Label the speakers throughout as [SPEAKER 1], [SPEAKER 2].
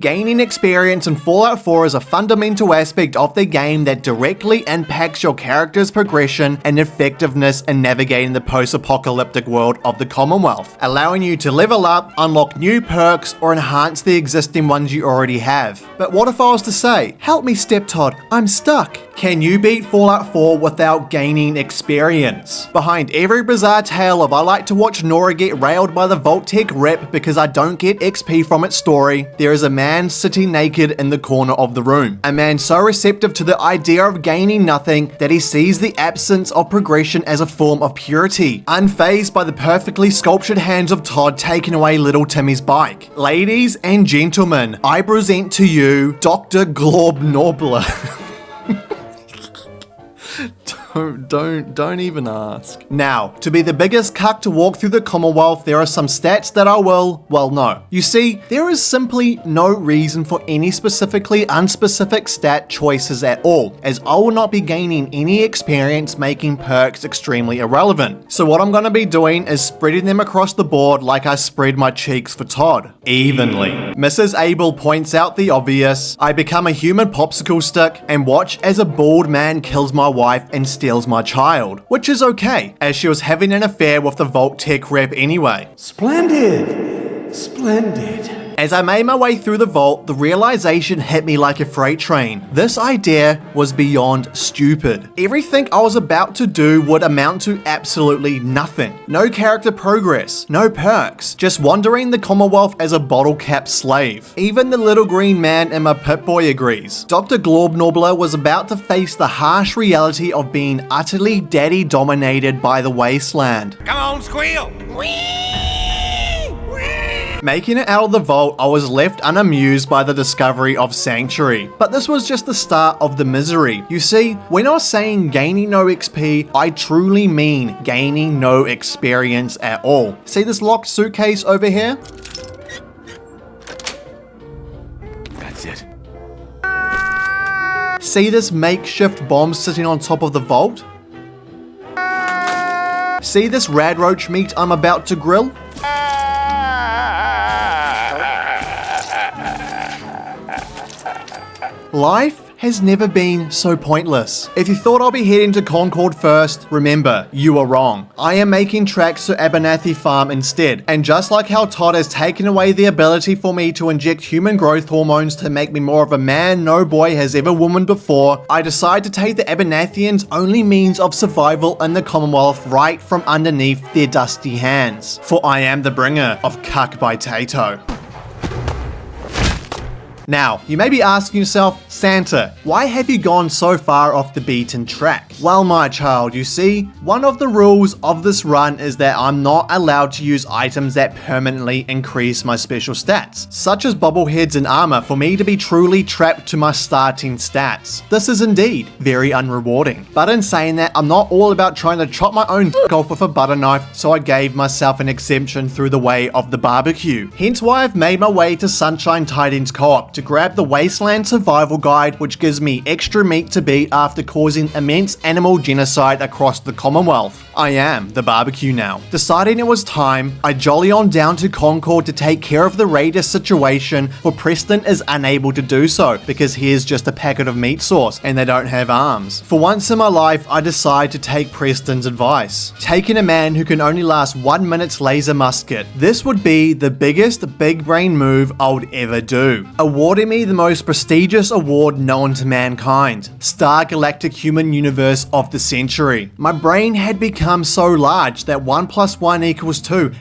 [SPEAKER 1] Gaining experience in Fallout 4 is a fundamental aspect of the game that directly impacts your character's progression and effectiveness in navigating the post-apocalyptic world of the Commonwealth, allowing you to level up, unlock new perks, or enhance the existing ones you already have. But what if I was to say, "Help me, Steptodd, I'm stuck"? Can you beat Fallout 4 without gaining experience? Behind every bizarre tale of I like to watch Nora get railed by the Vault-Tec rep because I don't get XP from its story, there is a man sitting naked in the corner of the room. A man so receptive to the idea of gaining nothing that he sees the absence of progression as a form of purity, unfazed by the perfectly sculptured hands of Todd taking away little Timmy's bike. Ladies and gentlemen, I present to you Dr. Glorb Norbler. Don't even ask. Now, to be the biggest cuck to walk through the Commonwealth, there are some stats that I will, well, no. You see, there is simply no reason for any specifically unspecific stat choices at all, as I will not be gaining any experience, making perks extremely irrelevant. So what I'm going to be doing is spreading them across the board like I spread my cheeks for Todd. Evenly. Mrs. Abel points out the obvious. I become a human popsicle stick and watch as a bald man kills my wife and steals my child, which is okay, as she was having an affair with the Vault-Tec rep anyway.
[SPEAKER 2] Splendid! Splendid.
[SPEAKER 1] As I made my way through the vault, the realization hit me like a freight train. This idea was beyond stupid. Everything I was about to do would amount to absolutely nothing. No character progress, no perks, just wandering the Commonwealth as a bottle-capped slave. Even the little green man in my Pip-Boy agrees. Dr. Glorbnorbler was about to face the harsh reality of being utterly daddy-dominated by the wasteland.
[SPEAKER 3] Come on, squeal!
[SPEAKER 1] Making it out of the vault, I was left unamused by the discovery of Sanctuary. But this was just the start of the misery. You see, when I was saying gaining no XP, I truly mean gaining no experience at all. See this locked suitcase over here?
[SPEAKER 3] That's it.
[SPEAKER 1] See this makeshift bomb sitting on top of the vault? See this rad roach meat I'm about to grill? Life has never been so pointless. If you thought I'll be heading to Concord first, remember, you are wrong. I am making tracks to Abernathy Farm instead, and just like how Todd has taken away the ability for me to inject human growth hormones to make me more of a man no boy has ever womaned before, I decide to take the Abernathians' only means of survival in the Commonwealth right from underneath their dusty hands. For I am the bringer of cuck by Tato. Now, you may be asking yourself, Santa, why have you gone so far off the beaten track? Well, my child, you see, one of the rules of this run is that I'm not allowed to use items that permanently increase my special stats, such as bobbleheads and armor, for me to be truly trapped to my starting stats. This is indeed very unrewarding. But in saying that, I'm not all about trying to chop my own dick off with a butter knife, so I gave myself an exemption through the way of the barbecue. Hence why I've made my way to Sunshine Tidings Co-op to grab the Wasteland Survival Guide, which gives me extra meat to beat after causing immense animal genocide across the Commonwealth. I am the barbecue now. Deciding it was time, I jolly on down to Concord to take care of the raider situation, for Preston is unable to do so because he is just a packet of meat sauce and they don't have arms. For once in my life, I decide to take Preston's advice, taking a man who can only last 1 minute's laser musket. This would be the biggest big brain move I would ever do, awarding me the most prestigious award known to mankind, Star Galactic Human Universe of the Century. My brain had become so large that 1 + 1 = 2.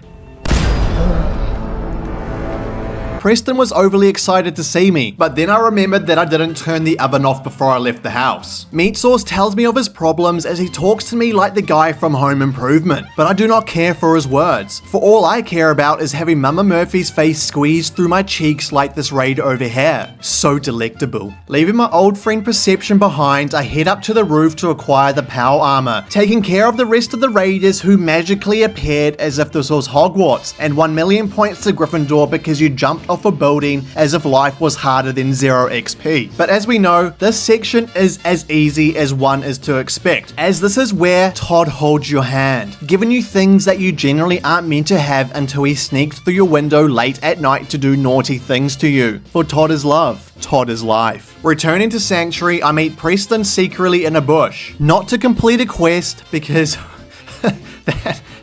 [SPEAKER 1] Preston was overly excited to see me, but then I remembered that I didn't turn the oven off before I left the house. Meat Sauce tells me of his problems as he talks to me like the guy from Home Improvement, but I do not care for his words, for all I care about is having Mama Murphy's face squeezed through my cheeks like this raid over here. So delectable. Leaving my old friend Perception behind, I head up to the roof to acquire the power armor, taking care of the rest of the raiders who magically appeared as if this was Hogwarts, and 1 million points to Gryffindor because you jumped off a building as if life was harder than 0 XP. But as we know, this section is as easy as one is to expect, as this is where Todd holds your hand, giving you things that you generally aren't meant to have until he sneaks through your window late at night to do naughty things to you. For Todd is love. Todd is life. Returning to Sanctuary, I meet Preston secretly in a bush. Not to complete a quest, because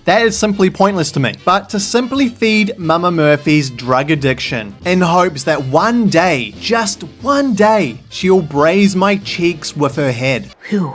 [SPEAKER 1] that is simply pointless to me, but to simply feed Mama Murphy's drug addiction, in hopes that one day, just one day, she'll braise my cheeks with her head.
[SPEAKER 4] Phew.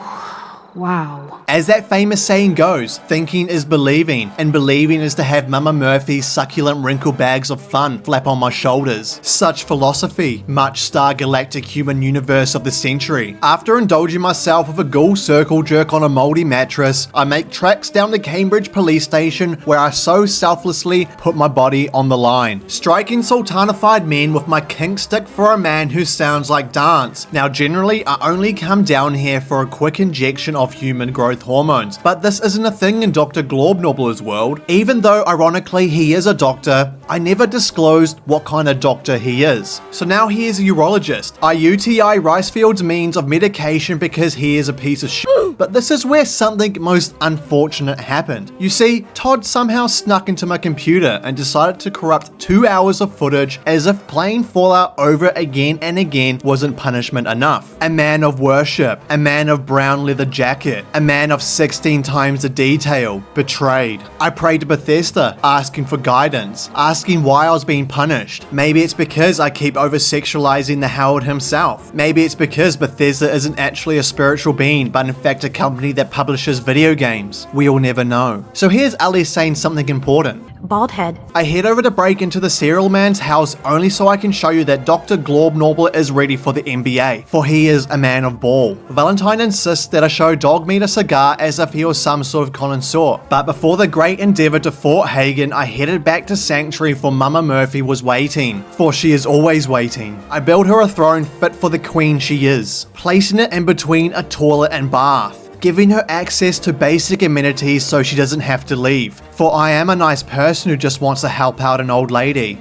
[SPEAKER 4] Wow.
[SPEAKER 1] As that famous saying goes, thinking is believing, and believing is to have Mama Murphy's succulent wrinkle bags of fun flap on my shoulders. Such philosophy, much star galactic human universe of the century. After indulging myself with a ghoul circle jerk on a mouldy mattress, I make tracks down to Cambridge police station where I so selflessly put my body on the line, striking sultanified men with my kink stick for a man who sounds like dance. Now generally I only come down here for a quick injection of human growth hormones, but this isn't a thing in Dr. Globnobler's world. Even though ironically he is a doctor, I never disclosed what kind of doctor he is. So now he is a urologist. I UTI Ricefield's means of medication because he is a piece of shit. But this is where something most unfortunate happened. You see, Todd somehow snuck into my computer and decided to corrupt 2 hours of footage as if playing Fallout over again and again wasn't punishment enough. A man of worship, a man of brown leather jacket, a man of 16 times the detail, betrayed. I prayed to Bethesda, asking for guidance, asking why I was being punished. Maybe it's because I keep over-sexualizing the Howard himself. Maybe it's because Bethesda isn't actually a spiritual being, but in fact a company that publishes video games. We'll never know. So here's Ali saying something important.
[SPEAKER 4] Bald head.
[SPEAKER 1] I head over to break into the cereal man's house only so I can show you that Dr. Globnobler is ready for the NBA, for he is a man of ball. Valentine insists that I show Dogmeat a cigar as if he was some sort of connoisseur, but before the great endeavor to Fort Hagen, I headed back to Sanctuary for Mama Murphy was waiting, for she is always waiting. I built her a throne fit for the queen she is, placing it in between a toilet and bath, giving her access to basic amenities so she doesn't have to leave, for I am a nice person who just wants to help out an old lady.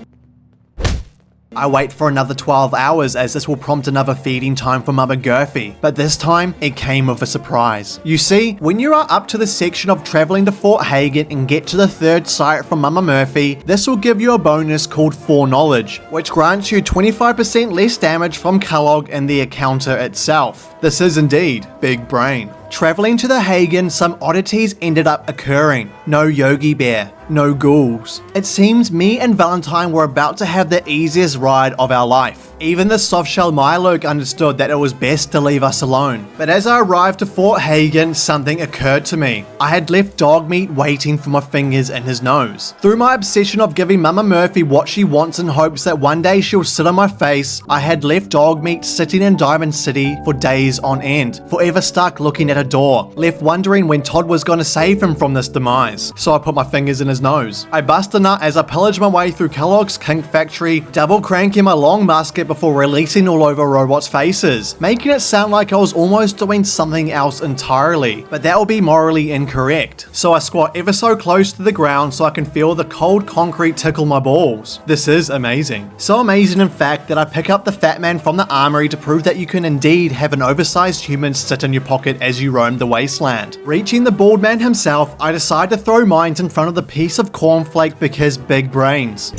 [SPEAKER 1] I wait for another 12 hours as this will prompt another feeding time for Mama Murphy, but this time it came with a surprise. You see, when you are up to the section of traveling to Fort Hagen and get to the third site from Mama Murphy, this will give you a bonus called Foreknowledge, which grants you 25% less damage from Kellogg and the encounter itself. This is indeed big brain. Traveling to the Hagen, some oddities ended up occurring. No Yogi Bear, no ghouls. It seems me and Valentine were about to have the easiest ride of our life. Even the softshell Milo understood that it was best to leave us alone. But as I arrived to Fort Hagen, something occurred to me. I had left Dogmeat waiting for my fingers in his nose. Through my obsession of giving Mama Murphy what she wants in hopes that one day she'll sit on my face, I had left Dogmeat sitting in Diamond City for days on end, forever stuck looking at a door, left wondering when Todd was going to save him from this demise. So I put my fingers in his nose. I bust a nut as I pillaged my way through Kellogg's Kink Factory, double cranking my long musket before releasing all over robots' faces, making it sound like I was almost doing something else entirely, but that would be morally incorrect. So I squat ever so close to the ground so I can feel the cold concrete tickle my balls. This is amazing. So amazing in fact that I pick up the Fat Man from the armory to prove that you can indeed have an oversized human sit in your pocket as you roam the wasteland. Reaching the bald man himself, I decide to throw mines in front of the piece of cornflake because big brains.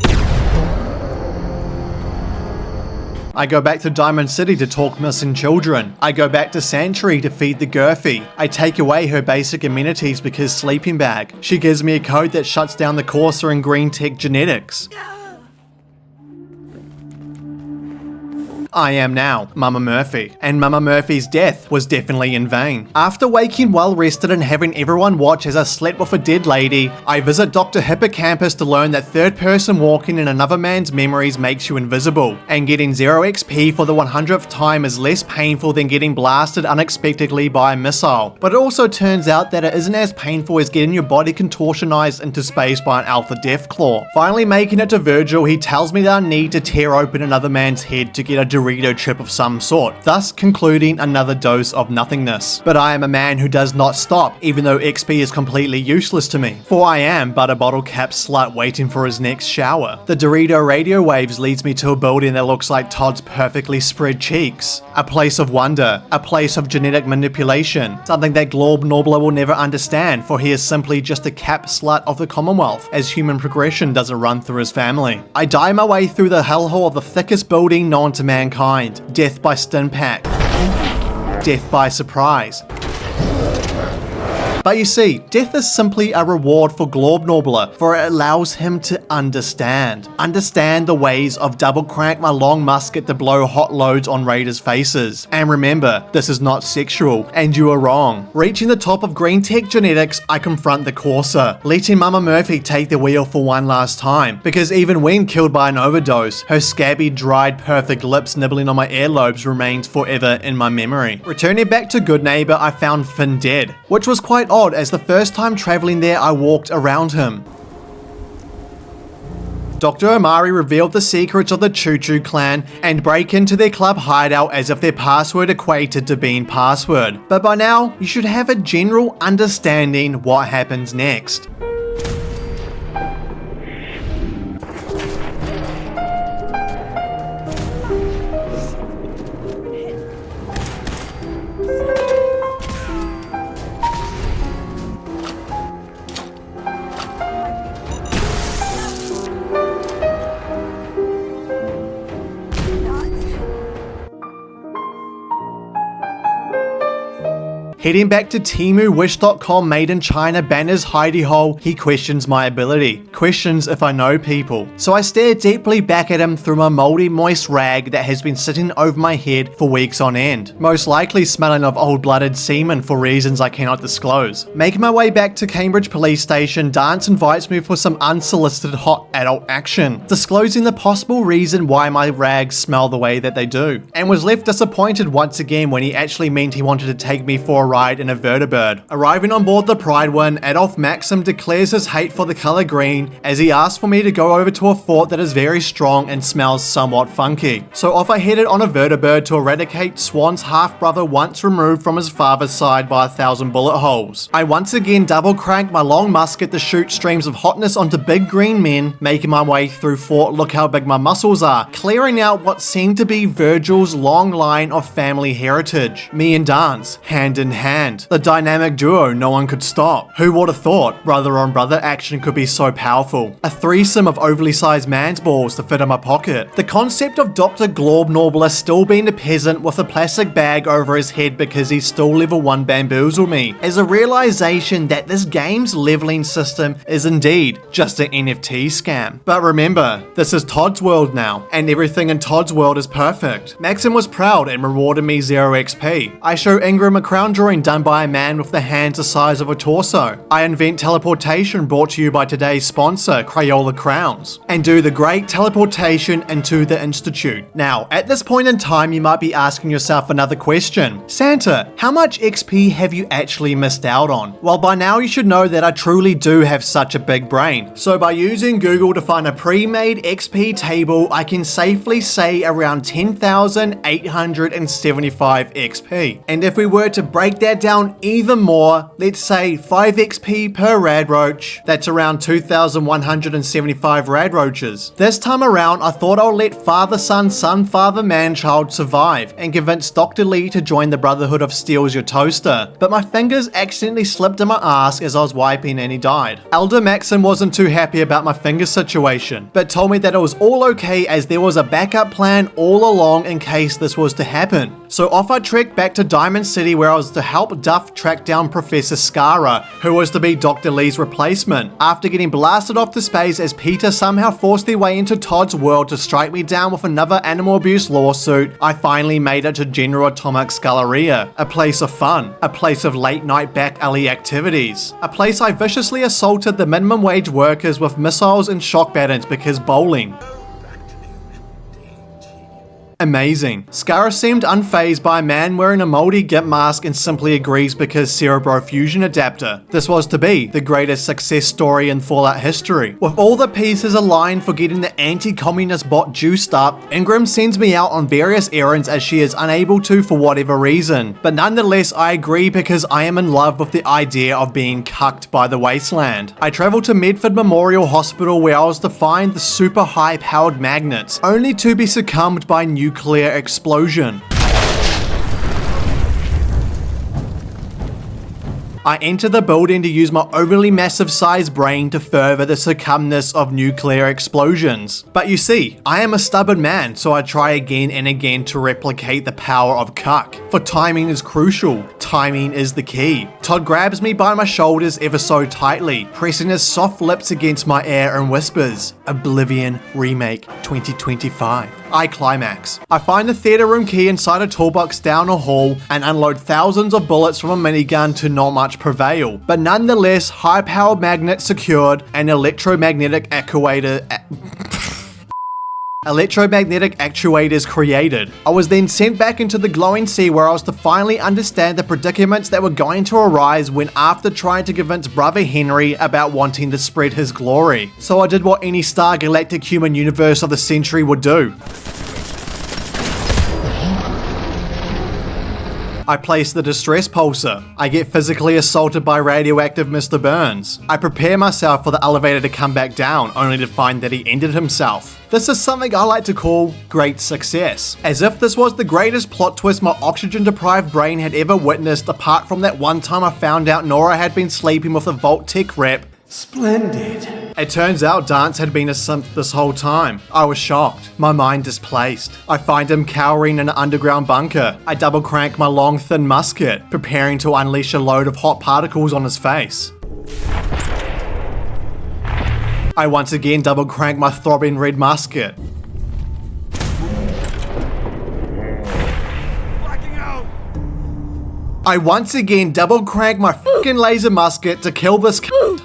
[SPEAKER 1] I go back to Diamond City to talk missing children. I go back to Sanctuary to feed the Gurphy. I take away her basic amenities because sleeping bag. She gives me a code that shuts down the Corsair and Green Tech genetics. I am now Mama Murphy, and Mama Murphy's death was definitely in vain. After waking well rested and having everyone watch as I slept with a dead lady, I visit Dr. Hippocampus to learn that third person walking in another man's memories makes you invisible, and getting 0 XP for the 100th time is less painful than getting blasted unexpectedly by a missile. But it also turns out that it isn't as painful as getting your body contortionized into space by an Alpha Deathclaw. Finally making it to Virgil, he tells me that I need to tear open another man's head to get a Dorito chip of some sort, thus concluding another dose of nothingness. But I am a man who does not stop, even though XP is completely useless to me, for I am but a bottle cap slut waiting for his next shower. The Dorito radio waves leads me to a building that looks like Todd's perfectly spread cheeks. A place of wonder, a place of genetic manipulation, something that Glorb Norbler will never understand, for he is simply just a cap slut of the Commonwealth, as human progression doesn't run through his family. I die my way through the hellhole of the thickest building known to mankind. Death by stinpack. Death by surprise. But you see, death is simply a reward for Glorb Norbler, for it allows him to understand the ways of double crank my long musket to blow hot loads on raiders' faces. And remember, this is not sexual, and you are wrong. Reaching the top of green tech genetics, I confront the Corsa, letting Mama Murphy take the wheel for one last time, because even when killed by an overdose, her scabby, dried, perfect lips nibbling on my earlobes remains forever in my memory. Returning back to Good Neighbor, I found Finn dead, which was quite odd, as the first time traveling there I walked around him. Dr. Omari revealed the secrets of the Choo Choo clan and break into their club hideout as if their password equated to being password. But by now, you should have a general understanding what happens next. Heading back to TemuWish.com made in China banners hidey hole, he questions my ability. Questions if I know people. So I stare deeply back at him through my moldy moist rag that has been sitting over my head for weeks on end. Most likely smelling of old-blooded semen for reasons I cannot disclose. Making my way back to Cambridge Police Station, Dance invites me for some unsolicited hot adult action, disclosing the possible reason why my rags smell the way that they do. And was left disappointed once again when he actually meant he wanted to take me for a ride in a vertibird. Arriving on board the Pride one, Adolf Maxim declares his hate for the color green as he asks for me to go over to a fort that is very strong and smells somewhat funky. So off I headed on a vertibird to eradicate Swan's half-brother once removed from his father's side by 1,000 bullet holes. I once again double crank my long musket to shoot streams of hotness onto big green men, making my way through Fort Look How Big My Muscles Are, clearing out what seemed to be Virgil's long line of family heritage. Me and Dance, hand in hand. The dynamic duo no one could stop. Who would have thought brother on brother action could be so powerful? A threesome of overly sized man's balls to fit in my pocket. The concept of Dr. Glorb Norbler still being a peasant with a plastic bag over his head because he's still level 1 bamboozled me, as a realization that this game's leveling system is indeed just an NFT scam. But remember, this is Todd's world now, and everything in Todd's world is perfect. Maxim was proud and rewarded me 0 XP. I show Ingram a crown drawing done by a man with the hands the size of a torso. I invent teleportation brought to you by today's sponsor, Crayola Crowns, and do the great teleportation into the Institute. Now, at this point in time, you might be asking yourself another question. Santa, how much XP have you actually missed out on? Well, by now you should know that I truly do have such a big brain. So by using Google to find a pre-made XP table, I can safely say around 10,875 XP. And if we were to break that down even more, let's say 5 XP per rad roach, that's around 2,175 rad roaches. This time around, I thought I'll let father son son father man child survive and convince Dr. Lee to join the Brotherhood of Steel's Your Toaster, but my fingers accidentally slipped in my ass as I was wiping and he died. Elder Maxim wasn't too happy about my finger situation, but told me that it was all okay as there was a backup plan all along in case this was to happen. So off I trekked back to Diamond City where I was to help Duff track down Professor Skara, who was to be Dr. Lee's replacement, after getting blasted off to space as Peter somehow forced their way into Todd's world to strike me down with another animal abuse lawsuit. I finally made it to General Atomic Sculleria, a place of fun, a place of late night back alley activities, a place I viciously assaulted the minimum wage workers with missiles and shock batons because bowling. Amazing. Skara seemed unfazed by a man wearing a moldy gimp mask and simply agrees because Cerebro Fusion adapter. This was to be the greatest success story in Fallout history. With all the pieces aligned for getting the anti-communist bot juiced up, Ingram sends me out on various errands as she is unable to for whatever reason. But nonetheless, I agree because I am in love with the idea of being cucked by the wasteland. I travel to Medford Memorial Hospital where I was to find the super high-powered magnets, only to be succumbed by nuclear explosion. I enter the building to use my overly massive sized brain to further the succumbness of nuclear explosions. But you see, I am a stubborn man, so I try again and again to replicate the power of cuck. For timing is crucial. Timing is the key. Todd grabs me by my shoulders ever so tightly, pressing his soft lips against my ear and whispers, "Oblivion Remake 2025. I climax. I find the theater room key inside a toolbox down a hall and unload thousands of bullets from a minigun to not much prevail. But nonetheless, high-powered magnets secured and electromagnetic actuators created. I was then sent back into the glowing sea where I was to finally understand the predicaments that were going to arise when after trying to convince brother Henry about wanting to spread his glory. So I did what any star galactic human universe of the century would do. I place the distress pulsar. I get physically assaulted by radioactive Mr. Burns. I prepare myself for the elevator to come back down, only to find that he ended himself. This is something I like to call great success. As if this was the greatest plot twist my oxygen-deprived brain had ever witnessed, apart from that one time I found out Nora had been sleeping with a Vault Tech rep.
[SPEAKER 2] Splendid.
[SPEAKER 1] It turns out Dance had been a synth this whole time. I was shocked, my mind displaced. I find him cowering in an underground bunker. I double crank my long thin musket, preparing to unleash a load of hot particles on his face. I once again double crank my throbbing red musket. I once again double crank my fucking laser musket to kill this cunt.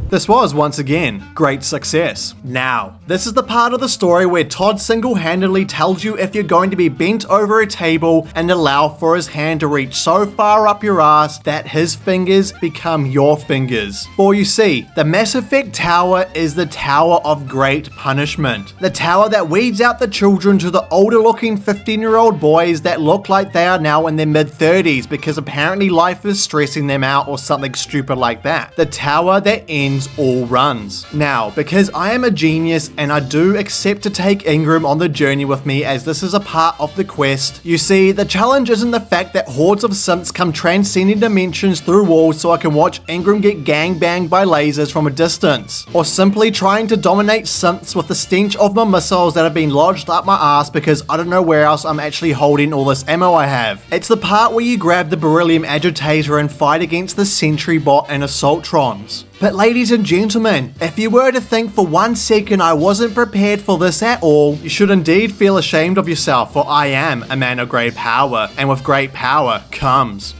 [SPEAKER 1] This was, once again, great success. Now, this is the part of the story where Todd single-handedly tells you if you're going to be bent over a table and allow for his hand to reach so far up your ass that his fingers become your fingers. For you see, the Mass Effect Tower is the Tower of Great Punishment. The tower that weeds out the children to the older-looking 15-year-old boys that look like they are now in their mid-30s because apparently life is stressing them out or something stupid like that. The tower that ends all runs. Now, because I am a genius and I do accept to take Ingram on the journey with me as this is a part of the quest, you see, the challenge isn't the fact that hordes of synths come transcending dimensions through walls so I can watch Ingram get gangbanged by lasers from a distance, or simply trying to dominate synths with the stench of my missiles that have been lodged up my ass because I don't know where else I'm actually holding all this ammo I have. It's the part where you grab the beryllium agitator and fight against the sentry bot and assaultrons. But ladies and gentlemen, if you were to think for 1 second I wasn't prepared for this at all, you should indeed feel ashamed of yourself, for I am a man of great power, and with great power comes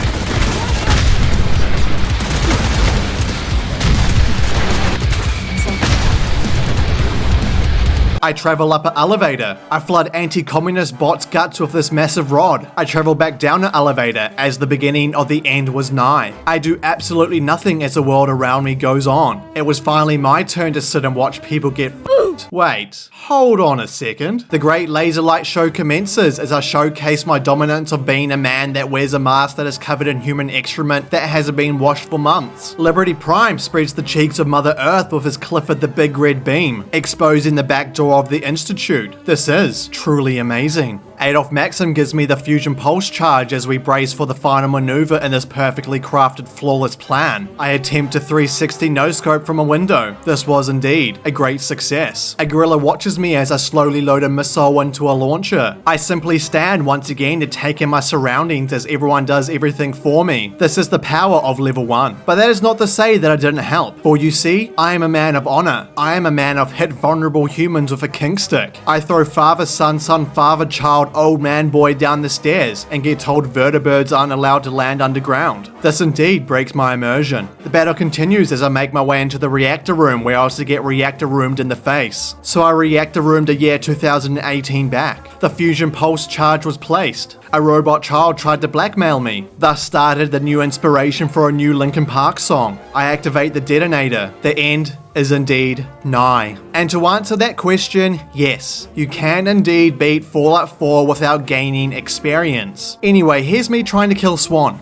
[SPEAKER 1] I travel up an elevator. I flood anti-communist bots' guts with this massive rod. I travel back down an elevator as the beginning of the end was nigh. I do absolutely nothing as the world around me goes on. It was finally my turn to sit and watch people get f***ed. Wait, hold on a second. The great laser light show commences as I showcase my dominance of being a man that wears a mask that is covered in human excrement that hasn't been washed for months. Liberty Prime spreads the cheeks of Mother Earth with his Clifford the Big Red Beam, exposing the back door of the Institute. This is truly amazing. Adolf Maxim gives me the fusion pulse charge as we brace for the final maneuver in this perfectly crafted, flawless plan. I attempt a 360 no-scope from a window. This was indeed a great success. A gorilla watches me as I slowly load a missile into a launcher. I simply stand once again to take in my surroundings as everyone does everything for me. This is the power of level 1. But that is not to say that I didn't help. For you see, I am a man of honor. I am a man of hit vulnerable humans with a king stick. I throw father, son, father, child, old man, boy down the stairs and get told vertibirds aren't allowed to land underground. This indeed breaks my immersion. The battle continues as I make my way into the reactor room where I was to get reactor roomed in the face. place. So I reactor roomed a year 2018 back. The fusion pulse charge was placed. A robot child tried to blackmail me. Thus started the new inspiration for a new Linkin Park song. I activate the detonator. The end is indeed nigh. And to answer that question, yes, you can indeed beat Fallout 4 without gaining experience. Anyway, here's me trying to kill Swan.